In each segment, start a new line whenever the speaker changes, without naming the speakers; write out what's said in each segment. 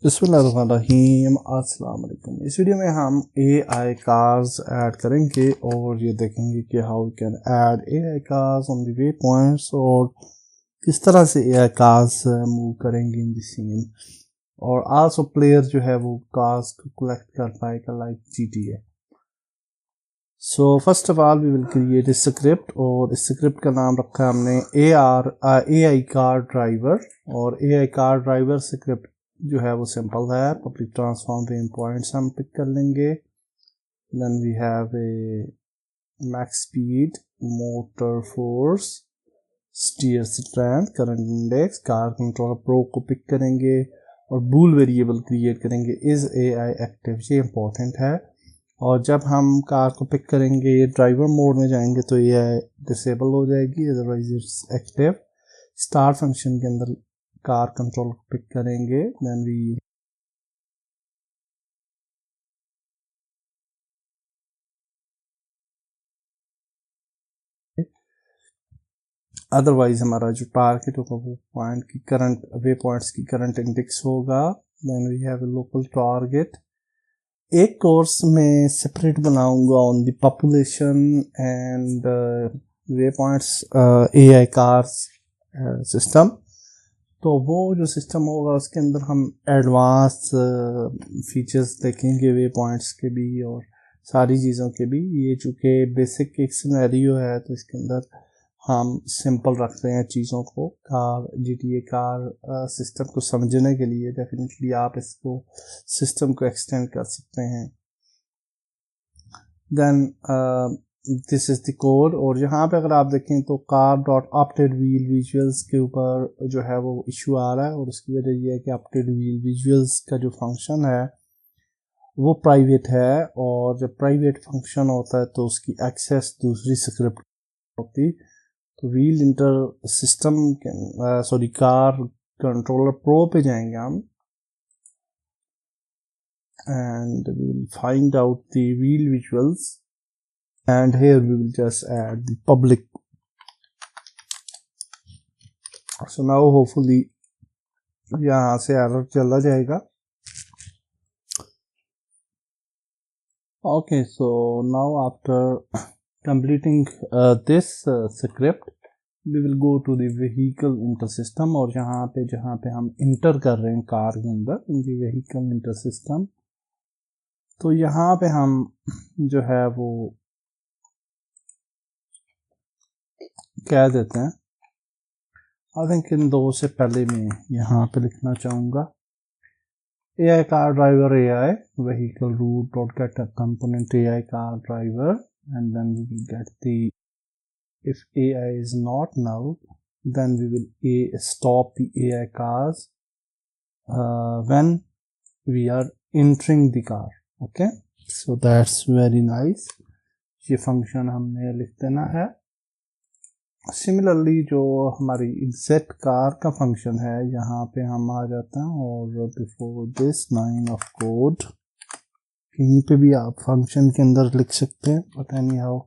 बिस्मिल्लाहिर्रहमानिर्रहीम। अस्सलाम वालेकुम। इस वीडियो में हम AI कार्स ऐड करेंगे और ये देखेंगे कि how we can add AI cars on the way points और किस तरह से AI कार्स मूव करेंगे इन द सीन, और आल्सो प्लेयर जो है वो कार्स को कलेक्ट कर पाएगा like GTA। So first of all we will create a script, और इस स्क्रिप्ट का नाम रखा है हमने AI कार ड्राइवर। और AI कार ड्राइवर स्क्रिप्ट जो है वो सिंपल है। पब्लिक ट्रांसफॉर्म वेन पॉइंट्स हम पिक कर लेंगे। Then we have a max speed, motor force, steer strength, current index, car controller pro को पिक करेंगे और बूल वेरिएबल क्रिएट करेंगे इज AI एक्टिव। ये इंपॉर्टेंट है। और जब हम कार को पिक करेंगे ड्राइवर मोड में जाएंगे तो AI डिसेबल हो जाएगी, otherwise it's active. Start function के अंदर कार कंट्रोल को पिक करेंगे, देन वी अदरवाइज हमारा जो टारगेट होगा वो पॉइंट की करंट वे पॉइंट्स की करंट इंडेक्स होगा। Then we have a local target. एक कोर्स में सेपरेट बनाऊंगा on the population and way points AI cars system. तो वो जो सिस्टम होगा उसके अंदर हम एडवांस फीचर्स देखेंगे वे पॉइंट्स के भी और सारी चीज़ों के भी। ये चूँकि बेसिक एक सिनेरियो है तो इसके अंदर हम सिंपल रखते हैं चीज़ों को। कार GTA कार सिस्टम को समझने के लिए डेफिनेटली आप इसको सिस्टम को एक्सटेंड कर सकते हैं। Then this is the code. और यहाँ पे अगर आप देखें तो car dot update wheel visuals के ऊपर जो है वो इशू आ रहा है, और उसकी वजह ये है कि अपडेट व्हील विजुअल्स का जो फंक्शन है वो प्राइवेट है, और जब प्राइवेट फंक्शन होता है तो उसकी एक्सेस दूसरी स्क्रिप्ट होती। तो wheel inter system sorry car controller pro पे जाएंगे हम, and we will find out the wheel visuals, and here we will just add the public. So now hopefully यहाँ से एरर चला जाएगा। Okay, so now after completing this script we will go to the vehicle inter system, और यहाँ पे जहाँ पे हम इंटर कर रहे हैं कार के अंदर इन दी vehicle inter system, तो यहाँ पे हम जो है वो कह देते हैं, आई थिंक इन दो से पहले मैं यहाँ पे लिखना चाहूँगा AI car driver AI vehicle root dot get a component AI car driver, and then we will get the if AI is not null then we will stop the AI cars when we are entering the car. Okay, so that's very nice. ये function हमने लिख देना है। Similarly जो हमारी exact car का function है यहाँ पे हम आ जाते हैं, और before this line of code कहीं पे भी आप फंक्शन के अंदर लिख सकते हैं, बट एनी हाउ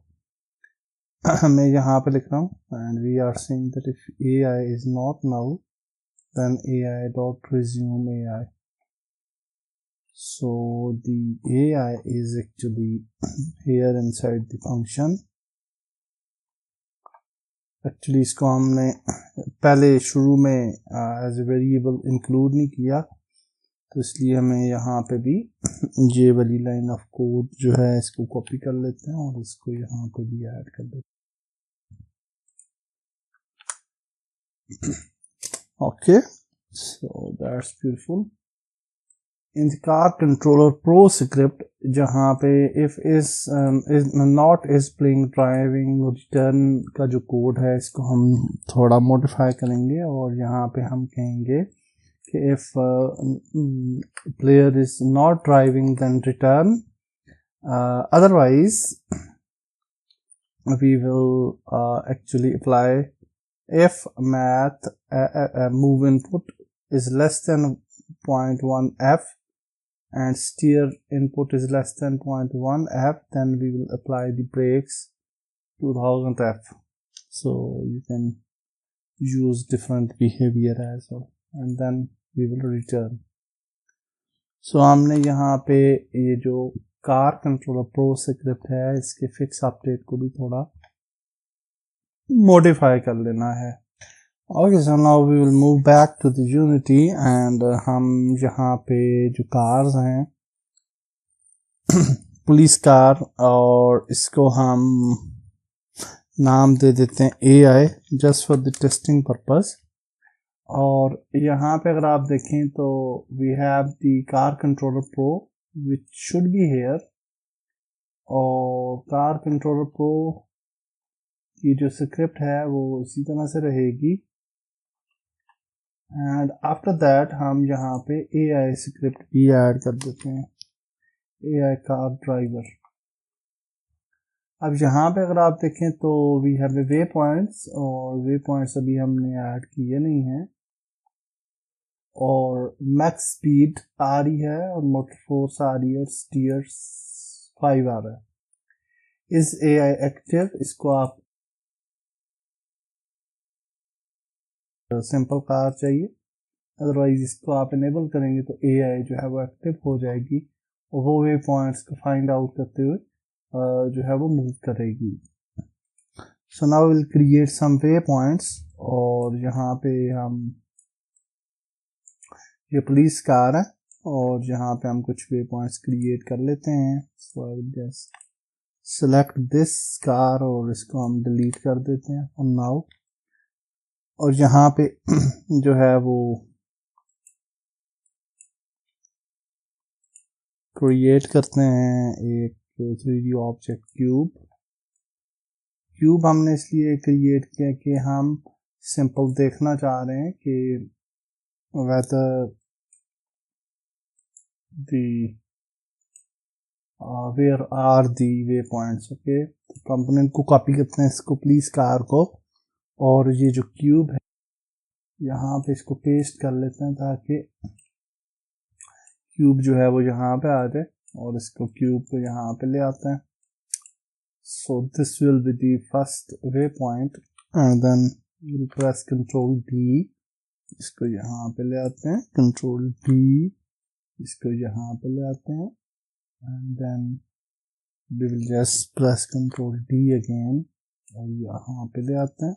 मैं यहाँ पे लिख रहा हूँ, and we are saying that if AI is not null then AI dot resume AI. So the AI is actually here inside the function. Actually इसको हमने पहले शुरू में एज ए वेरिएबल इंक्लूड नहीं किया, तो इसलिए हमें यहाँ पे भी ये वाली लाइन ऑफ कोड जो है इसको कॉपी कर लेते हैं और इसको यहाँ पे भी ऐड कर देते हैं। Okay, so that's beautiful. In car controller pro script जहाँ पे if is not is playing driving return का जो कोड है इसको हम थोड़ा मॉडिफाई करेंगे, और यहाँ पे हम कहेंगे कि if player is not driving then return, otherwise we will actually apply if math move input is less than 0.1 f and steer input is less than 0.1 f, then we will apply the brakes 2000 f. So you can use different behavior as well, and then we will return. सो हमने यहाँ पे ये जो car controller pro script है इसके fix update को भी थोड़ा मॉडिफाई कर लेना है। Okay, so now we will move back to the Unity and हम यहाँ पे जो कार्स हैं पुलिस कार, और इसको हम नाम दे देते हैं AI just for the testing purpose. और यहाँ पे अगर आप देखें तो we have the car controller pro which should be here, और कार कंट्रोलर प्रो की जो स्क्रिप्ट है वो इसी तरह से रहेगी। एंड आफ्टर दैट हम यहाँ पे AI स्क्रिप्ट भी ऐड कर देते हैं, AI कार ड्राइवर। अब यहाँ पे अगर आप देखें तो वी हैव वे पॉइंट्स, और वे पॉइंट्स अभी हमने ऐड किए नहीं हैं, और मैक्स स्पीड आ रही है और मोटर फोर्स आ रही है और स्टीयर्स 5 आ रहा है। इस AI एक्टिव, इसको आप सिंपल कार चाहिए, अदरवाइज इसको आप इनेबल करेंगे तो AI जो है वो एक्टिव हो जाएगी और वो वे पॉइंट्स को फाइंड आउट करते हुए जो है वो मूव करेगी। So now will create some way points, और यहाँ पे हम ये पुलिस कार है और यहाँ पे हम कुछ वे पॉइंट्स क्रिएट कर लेते हैं। So I will just select this car और इसको हम डिलीट कर देते हैं और नाउ, और यहाँ पे जो है वो क्रिएट करते हैं एक 3D ऑब्जेक्ट क्यूब हमने इसलिए क्रिएट किया कि हम सिंपल देखना चाह रहे हैं कि whether the where are the waypoints। Okay, तो कंपोनेंट को कॉपी करते हैं इसको पुलिस कार को, और ये जो क्यूब है यहाँ पे इसको पेस्ट कर लेते हैं ताकि क्यूब जो है वो यहाँ पे आ जाए, और इसको क्यूब को यहाँ पे ले आते हैं। So this will be the first way point and then will press control D, इसको यहाँ पे ले आते हैं, कंट्रोल D, इसको यहाँ पे ले आते हैं, and then we will just press control D again और यहाँ पे ले आते हैं,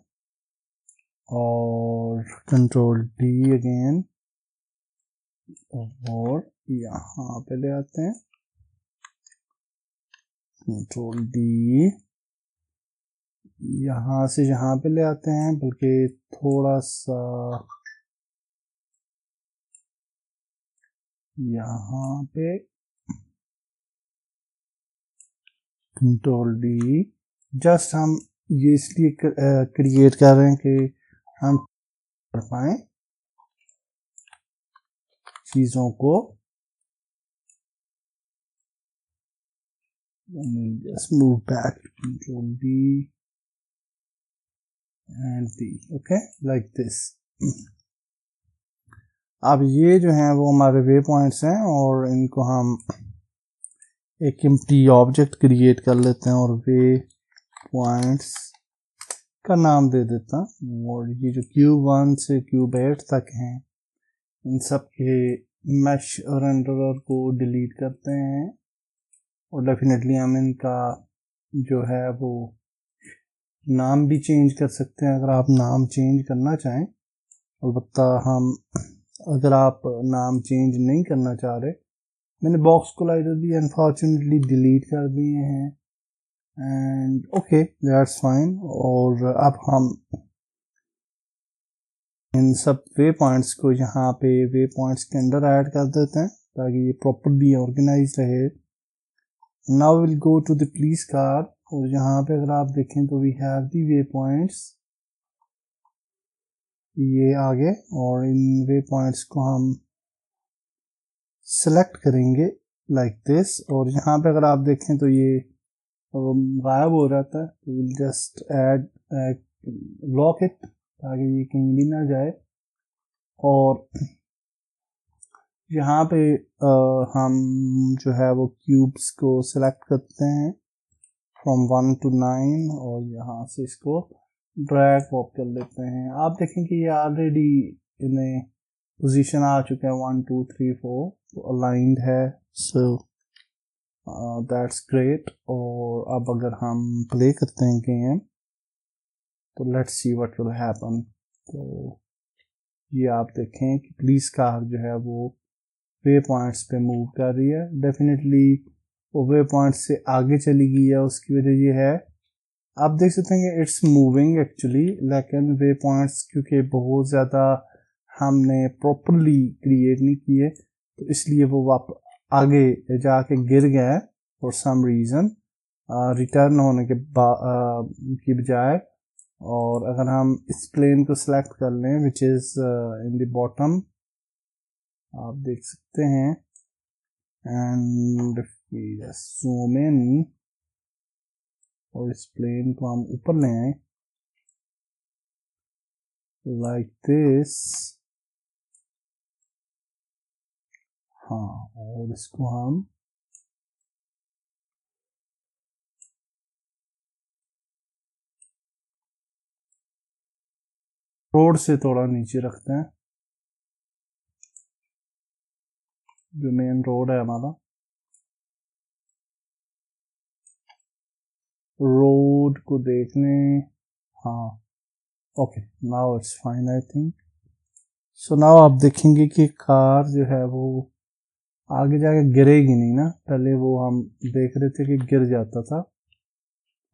और कंट्रोल D अगेन और यहाँ पे ले आते हैं, कंट्रोल D, यहाँ से यहाँ पे ले आते हैं, बल्कि थोड़ा सा यहाँ पे, कंट्रोल D। जस्ट हम ये इसलिए क्रिएट कर रहे हैं कि हम कर पाए चीजों को। just move back to control D and D, okay, like this। अब ये जो हैं वो हमारे वे पॉइंट्स हैं, और इनको हम एक एम्प्टी ऑब्जेक्ट क्रिएट कर लेते हैं और वे पॉइंट्स का नाम दे देता हूँ, और ये जो क्यूब 1 से क्यूब 8 तक हैं इन सब के मैश और रेंडरर को डिलीट करते हैं, और डेफिनेटली हम इनका जो है वो नाम भी चेंज कर सकते हैं अगर आप नाम चेंज करना चाहें। अलबत्ता हम अगर आप नाम चेंज नहीं करना चाह रहे, मैंने बॉक्स कोलाइडर भी अनफॉर्चुनेटली डिलीट कर दिए हैं, एंड ओके दैट्स फाइन। और अब हम इन सब वे पॉइंट्स को यहाँ पे वे पॉइंट्स के अंदर ऐड कर देते हैं ताकि ये प्रॉपर्ली ऑर्गेनाइज रहे। Now will go to the police car, और यहाँ पे अगर आप देखें तो we have the way points, ये आगे, और इन वे पॉइंट्स को हम सेलेक्ट करेंगे लाइक दिस, और यहाँ पे अगर आप देखें तो ये गायब हो जाता है, तो will just add lock it ताकि ये कहीं भी ना जाए। और यहाँ पे हम जो है वो क्यूब्स को सिलेक्ट करते हैं फ्रॉम 1 to 9, और यहाँ से इसको ड्रैग पॉप कर लेते हैं। आप देखें कि ये ऑलरेडी इन्हें पोजीशन आ चुके हैं 1 2 3 4, तो अलाइंड है, सो दैट्स ग्रेट। और अब अगर हम प्ले करते हैं गेम तो let's see what will happen. तो ये आप देखें कि पुलिस कार जो है वो वे पॉइंट्स पे मूव कर रही है। डेफिनेटली वो वे पॉइंट से आगे चली गई है, उसकी वजह ये है, आप देख सकते हैं कि इट्स मूविंग एक्चुअली, लेकिन वे पॉइंट्स क्योंकि बहुत ज़्यादा हमने प्रॉपरली क्रिएट नहीं किए तो इसलिए वो आगे जाके गिर गया फॉर सम रीज़न रिटर्न होने के की बजाय। और अगर हम इस प्लेन को सिलेक्ट कर लें which is in the bottom, आप देख सकते हैं, एंड ज़ूम इन और इस प्लेन को हम ऊपर ले आए लाइक दिस। हाँ, और इसको हम रोड से थोड़ा नीचे रखते हैं, जो मेन रोड है हमारा, रोड को देखने। हाँ, okay, now it's fine I think. So now आप देखेंगे कि कार जो है वो आगे जाके गिरेगी नहीं ना, पहले वो हम देख रहे थे कि गिर जाता था।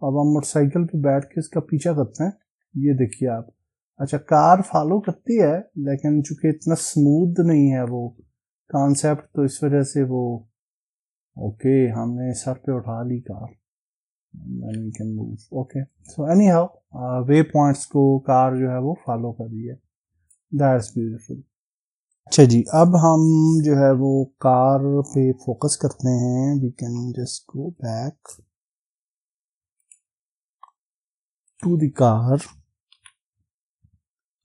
अब हम मोटरसाइकिल पे बैठ के इसका पीछा करते हैं, ये देखिए आप। अच्छा, कार फॉलो करती है लेकिन चूंकि इतना स्मूथ नहीं है वो कॉन्सेप्ट, तो इस वजह से वो ओके हमने सर पे उठा ली car, then we can move. Okay, so anyhow way points को कार जो है वो फॉलो कर रही है, दैट्स ब्यूटीफुल। अच्छा जी, अब हम जो है वो कार पे फोकस करते हैं। We can just go back to the car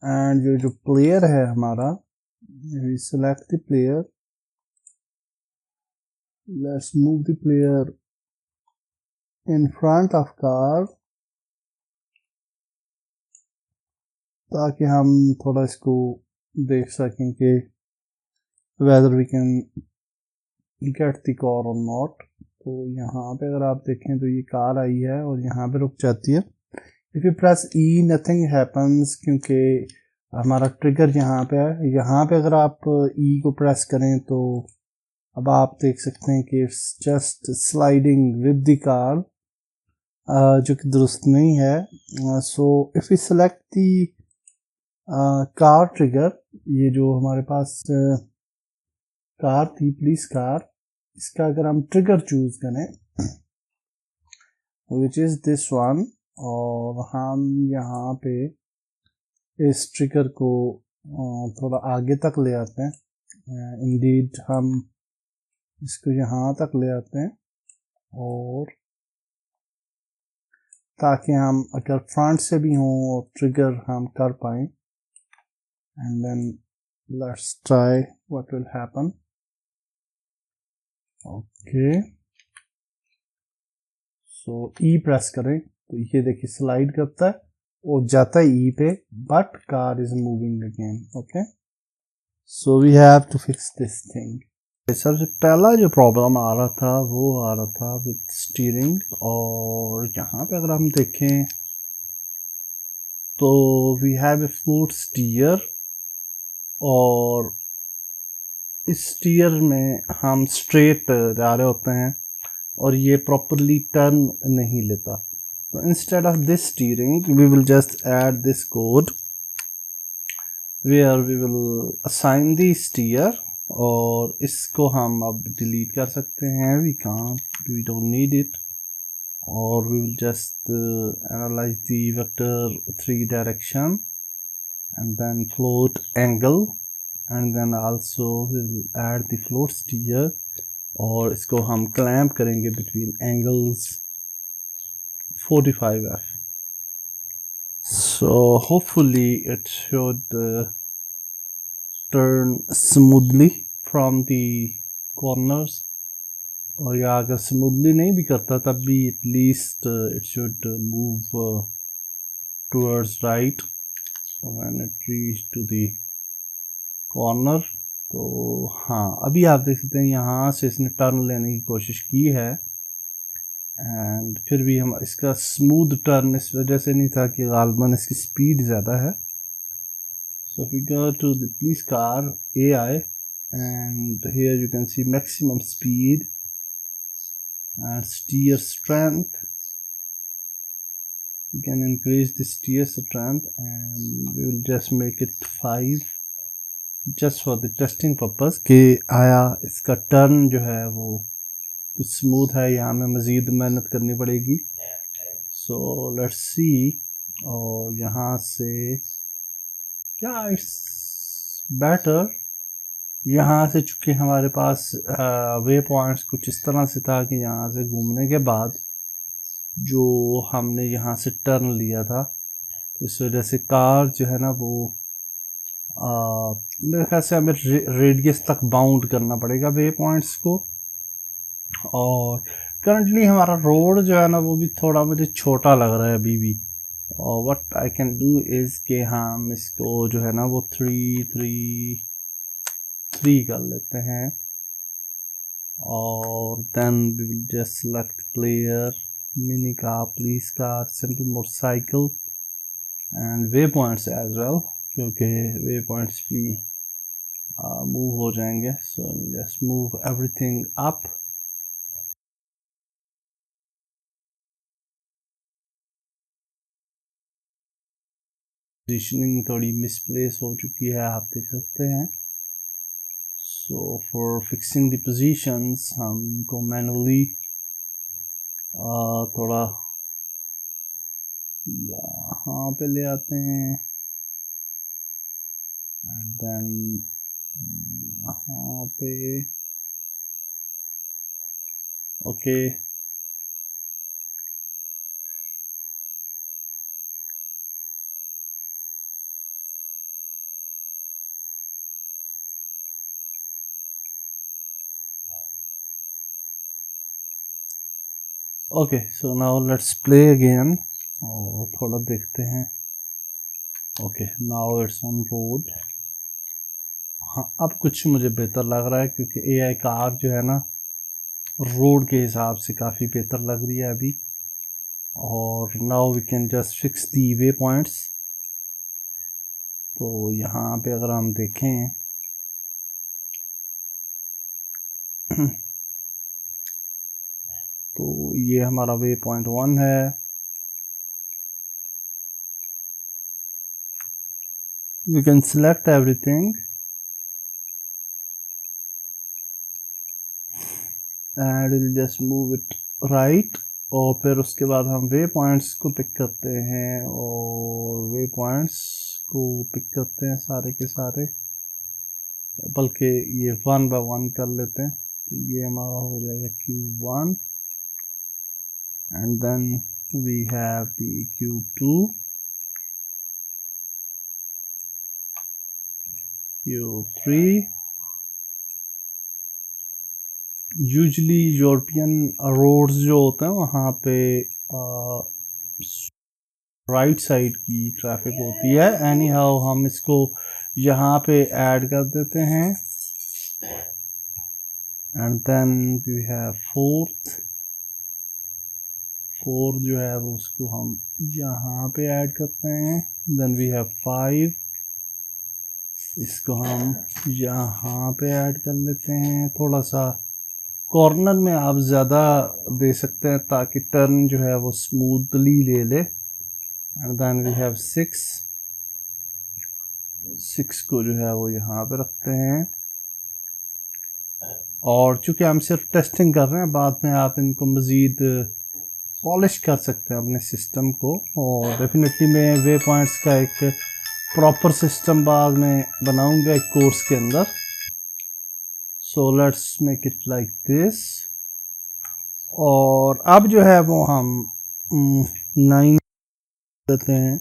and जो प्लेयर है हमारा, we select the player, let's move the player in front of car ताकि हम थोड़ा इसको देख सकें कि whether we can get the car और नॉट। तो यहाँ पे अगर आप देखें तो ये कार आई है और यहाँ पे रुक जाती है। If you press E nothing happens, क्योंकि हमारा ट्रिगर यहाँ पे है। यहाँ पे अगर आप ई को प्रेस करें तो अब आप देख सकते हैं कि it's just sliding with the car, जो कि दुरुस्त नहीं है। So if you select the car trigger, ये जो हमारे पास कार थी पुलिस कार, इसका अगर हम ट्रिगर चूज करें विच इज़ दिस वन, और हम यहाँ पे इस ट्रिगर को थोड़ा आगे तक ले आते हैं, इंडीड हम इसको यहाँ तक ले आते हैं, और ताकि हम अगर फ्रंट से भी हों और ट्रिगर हम कर पाएँ। And then let's try what will happen. Okay, so E press करें तो ये देखिए स्लाइड करता है और जाता है ई पे, but car is moving again. Okay, so we have to fix this thing. सबसे पहला जो प्रॉब्लम आ रहा था वो आ रहा था विद स्टीयरिंग, और यहाँ पे अगर हम देखें तो we have a float steer, और इस स्टीयर में हम स्ट्रेट जा रहे होते हैं और ये प्रॉपरली टर्न नहीं लेता। तो instead of this steering we will just add this code where we will assign the steer, और इसको हम अब डिलीट कर सकते हैं, वी डोंट नीड इट, और we will just analyze the vector 3 direction and then float angle, and then also we will add the float steer, और इसको हम क्लैम्प करेंगे between angles 45F। So hopefully it should turn smoothly from the corners, और या अगर smoothly नहीं भी करता तब भी at least it should move towards right when it reach to the corner. तो हाँ, अभी आप देख सकते हैं यहाँ से इसने टर्न लेने की कोशिश की है, एंड फिर भी हम इसका स्मूथ टर्न इस वजह से नहीं था कि गालबन इसकी स्पीड ज़्यादा है। सो if we go to the police car AI, and here you can see maximum speed and steer strength. We can increase the steer strength and we will just make it 5 just for the testing purpose कि आया इसका turn जो है वो कुछ smooth है, यहाँ में मज़ीद मेहनत करनी पड़ेगी। So let's see. और यहाँ से या इट्स बेटर, यहाँ से चूँकि हमारे पास वे पॉइंट्स कुछ इस तरह से था कि यहाँ से घूमने के बाद जो हमने यहाँ से टर्न लिया था, इस वजह से कार जो है ना वो मेरे ख्याल से हमें रेडियस तक बाउंड करना पड़ेगा वे पॉइंट्स को। और करंटली हमारा रोड जो है ना वो भी थोड़ा मुझे छोटा लग रहा है अभी भी। और what I can do is कि हम इसको जो है ना वो 3 कर लेते हैं, और then we will just select player, mini car, police car, simple motorcycle and way points as well, क्योंकि वे पॉइंट्स भी मूव हो जाएंगे। So just move everything up. Positioning थोड़ी मिसप्लेस हो चुकी है, आप देख सकते हैं। So for fixing the positions हम इनको मैनुअली थोड़ा यहाँ पे ले आते हैं, एंड देन यहाँ पे okay. Okay, so now let's play again और थोड़ा देखते हैं। Okay, now it's on road. हाँ, अब कुछ मुझे बेहतर लग रहा है क्योंकि AI कार जो है ना रोड के हिसाब से काफ़ी बेहतर लग रही है अभी। और now we can just fix the way points. तो यहाँ पे अगर हम देखें तो ये हमारा वे पॉइंट 1 है। You can select everything and we'll just move it right, और फिर उसके बाद हम वे पॉइंट्स को पिक करते हैं, और वे पॉइंट्स को पिक करते हैं सारे के सारे, बल्कि ये 1 by 1 कर लेते हैं। तो ये हमारा हो जाएगा Q1 and then we have the Q2, Q3। Usually European roads जो होते हैं वहाँ पे राइट साइड की ट्रैफिक होती है। एनी हाउ हम इसको यहाँ पे ऐड कर देते हैं, and then we have fourth जो है वो उसको हम यहाँ पे ऐड करते हैं। देन वी हैव 5, इसको हम यहाँ पे ऐड कर लेते हैं। थोड़ा सा कॉर्नर में आप ज़्यादा दे सकते हैं ताकि टर्न जो है वो स्मूथली ले ले। एंड देन वी हैव 6 को जो है वो यहाँ पे रखते हैं। और चूंकि हम सिर्फ टेस्टिंग कर रहे हैं, बाद में आप इनको मज़ीद पॉलिश कर सकते हैं अपने सिस्टम को। और डेफिनेटली मैं वे पॉइंट्स का एक प्रॉपर सिस्टम बाद में बनाऊंगा एक कोर्स के अंदर। So let's make it like this. और अब जो है वो हम 9 देते हैं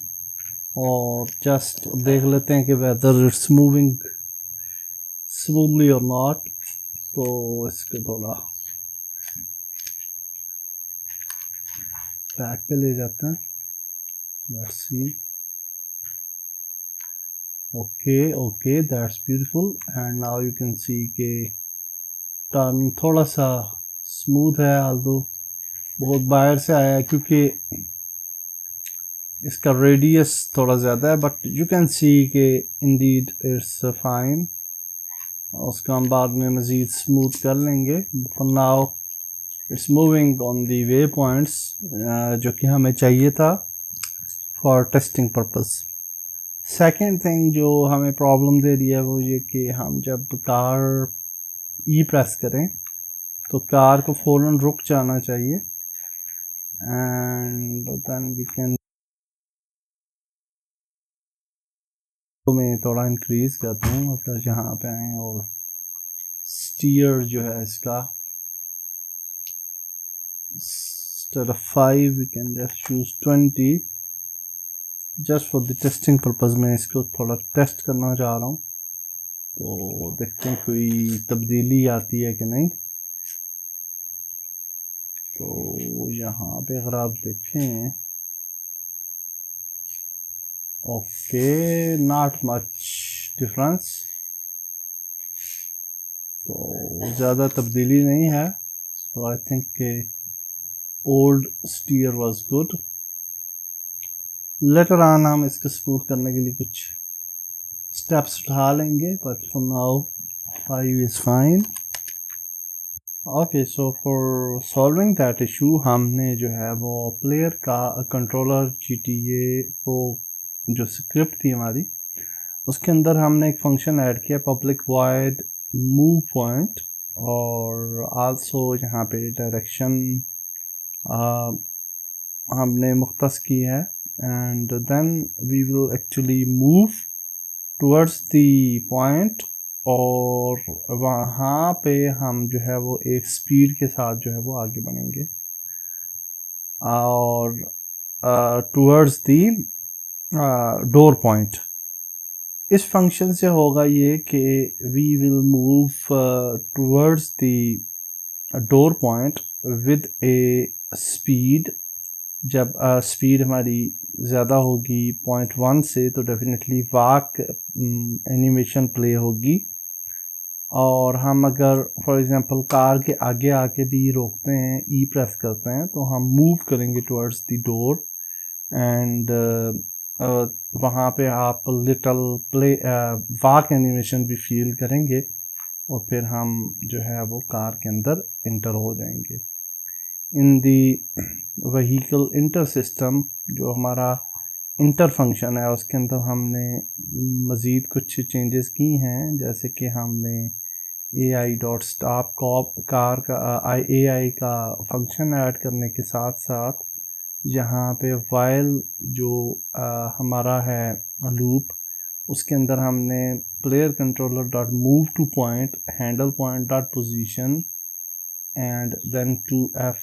और जस्ट देख लेते हैं कि वेदर इट्स मूविंग स्मूथली और नॉट। तो इसको थोड़ा बैक पे ले जाते हैं। Let's see. Okay that's beautiful. And now you can see के टर्न थोड़ा सा स्मूथ है, आल्दो बहुत बाहर से आया है क्योंकि इसका रेडियस थोड़ा ज़्यादा है, बट यू कैन सी के इंडीड इट्स फाइन। उसको हम बाद में मज़ीद स्मूथ कर लेंगे। For now it's moving on the way points जो कि हमें चाहिए था for testing purpose. Second thing जो हमें प्रॉब्लम दे रही है वो ये कि हम जब कार ई प्रेस करें तो कार को फ़ौरन रुक जाना चाहिए। एंड देन वी कैन में थोड़ा इंक्रीज करते हैं, मतलब यहाँ पे आए और स्टीयर जो है इसका instead of 5 we can just choose 20 just for the testing purpose. में इसको थोड़ा टेस्ट करना चाह रहा हूँ, तो देखते हैं कोई तब्दीली आती है कि नहीं। तो यहाँ पे अगर आप देखें, ओके नॉट मच डिफरेंस, तो ज़्यादा तब्दीली नहीं है। सो आई थिंक के old steer was good. Later on हम इसको स्मूथ करने के लिए कुछ स्टेप्स उठा लेंगे, but for now 5 is fine. Okay, so for solving that issue हमने जो है वो प्लेयर का कंट्रोलर GTA प्रो जो स्क्रिप्ट थी हमारी, उसके अंदर हमने एक फंक्शन ऐड किया पब्लिक वॉइड मूव पॉइंट, और आल्सो यहाँ पे डायरेक्शन हमने मुख्तस की है। And then we will actually move towards the point, और वहाँ पे हम जो है वो एक स्पीड के साथ जो है वो आगे बढ़ेंगे और टुवर्ड्स दी डोर पॉइंट। इस फंक्शन से होगा ये कि we will move towards the door point with a speed. जब स्पीड हमारी ज़्यादा होगी पॉइंट 1 से, तो डेफिनेटली वॉक एनिमेशन प्ले होगी। और हम अगर फॉर एग्जांपल कार के आगे आके भी रोकते हैं, ई प्रेस करते हैं, तो हम मूव करेंगे टुवर्ड्स द डोर, एंड वहाँ पे आप लिटल प्ले वॉक एनिमेशन भी फील करेंगे, और फिर हम जो है वो कार के अंदर इंटर हो जाएंगे। इन दी व्हीकल इंटर सिस्टम जो हमारा इंटर फंक्शन है, उसके अंदर हमने मज़ीद कुछ चेंजेस की हैं, जैसे कि हमने AI.stop कार का AI का फंक्शन ऐड करने के साथ साथ यहाँ पे वाइल जो हमारा है लूप, उसके अंदर हमने player controller dot move to point handle point dot position and then 2F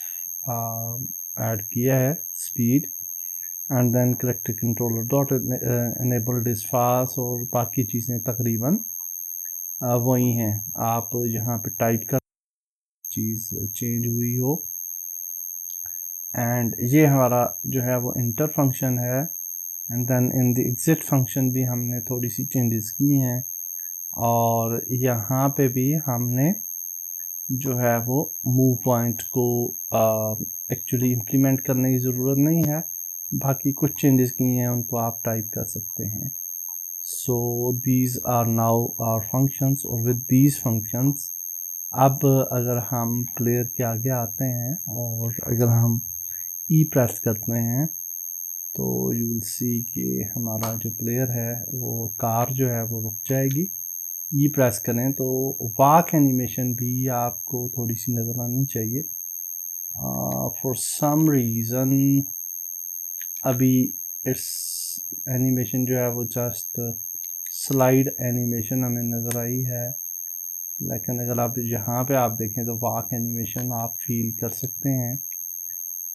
add किया है speed, and then character controller dot enabled is फास्ट, और बाकी चीज़ें तकरीबन वही हैं। आप यहाँ पे टाइप कर चीज़ चेंज हुई हो, एंड ये हमारा जो है वो इंटर फंक्शन है। And then in the exit function भी हमने थोड़ी सी चेंजेस की हैं, और यहाँ पे भी हमने जो है वो मूव पॉइंट को एक्चुअली इम्प्लीमेंट करने की ज़रूरत नहीं है, बाकी कुछ चेंजेस किए हैं उनको आप टाइप कर सकते हैं। So these are now our functions, और विद दीज फंक्शंस अब अगर हम प्लेयर के आगे आते हैं और अगर हम ई प्रेस करते हैं, तो यू विल सी कि हमारा जो प्लेयर है वो कार जो है वो रुक जाएगी। ई प्रेस करें तो वॉक एनिमेशन भी आपको थोड़ी सी नज़र आनी चाहिए। फॉर सम रीज़न अभी इट्स एनिमेशन जो है वो जस्ट स्लाइड एनिमेशन हमें नज़र आई है, लेकिन अगर आप यहाँ पे आप देखें तो वॉक एनिमेशन आप फील कर सकते हैं।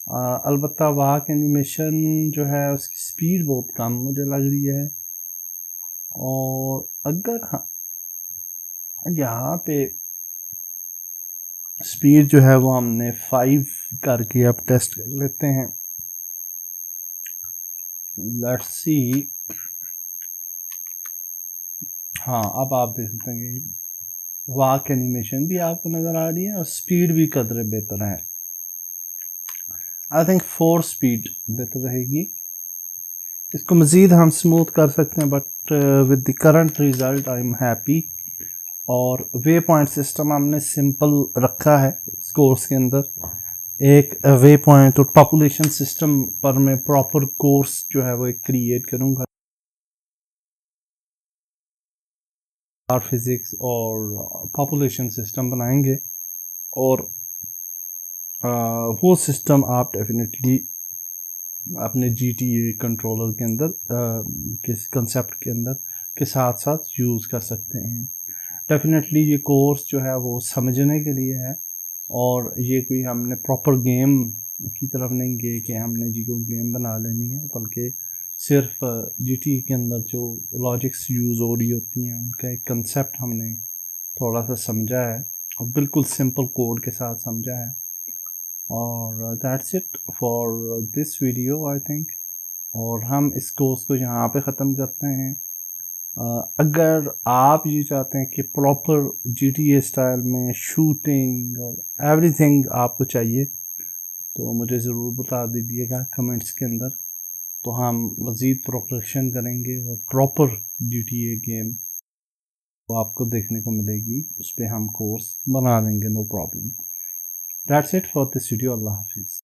अलबत्ता वॉक एनिमेशन जो है उसकी स्पीड बहुत कम मुझे लग रही है, और अगर हाँ यहाँ पे स्पीड जो है वो हमने 5 करके अब टेस्ट कर लेते हैं। लेट्स सी हाँ, अब आप देख सकते हैं कि वॉक एनिमेशन भी आपको नज़र आ रही है और स्पीड भी कदरे बेहतर है। आई थिंक 4 स्पीड बेहतर रहेगी। इसको मज़ीद हम स्मूथ कर सकते हैं, but with the current result I am happy. और वे पॉइंट सिस्टम हमने सिंपल रखा है इस कोर्स के अंदर। एक वे पॉइंट और पॉपुलेशन सिस्टम पर मैं प्रॉपर कोर्स जो है वो एक क्रिएट करूँगा और फिज़िक्स और पॉपुलेशन सिस्टम बनाएंगे। और वो सिस्टम आप डेफिनेटली अपने GTA कंट्रोलर के अंदर किस कंसेप्ट के अंदर के साथ साथ यूज़ कर सकते हैं। डेफिनेटली ये कोर्स जो है वो समझने के लिए है, और ये कोई हमने प्रॉपर गेम की तरफ नहीं गए कि हमने जी को गेम बना लेनी है, बल्कि सिर्फ GTA के अंदर जो लॉजिक्स यूज़ हो रही होती हैं उनका एक कंसेप्ट हमने थोड़ा सा समझा है, और बिल्कुल सिंपल कोड के साथ समझा है। और that's it for this video I think. और हम इस कोर्स को यहाँ पे ख़त्म करते हैं। अगर आप ये चाहते हैं कि प्रॉपर GTA स्टाइल में शूटिंग और एवरीथिंग आपको चाहिए, तो मुझे ज़रूर बता दीजिएगा कमेंट्स के अंदर, तो हम मज़ीद प्रोपरेशन करेंगे और प्रॉपर GTA गेम वो आपको देखने को मिलेगी। उस पर हम कोर्स बना लेंगे, no problem. That's it for this video. अल्लाह हाफिज़।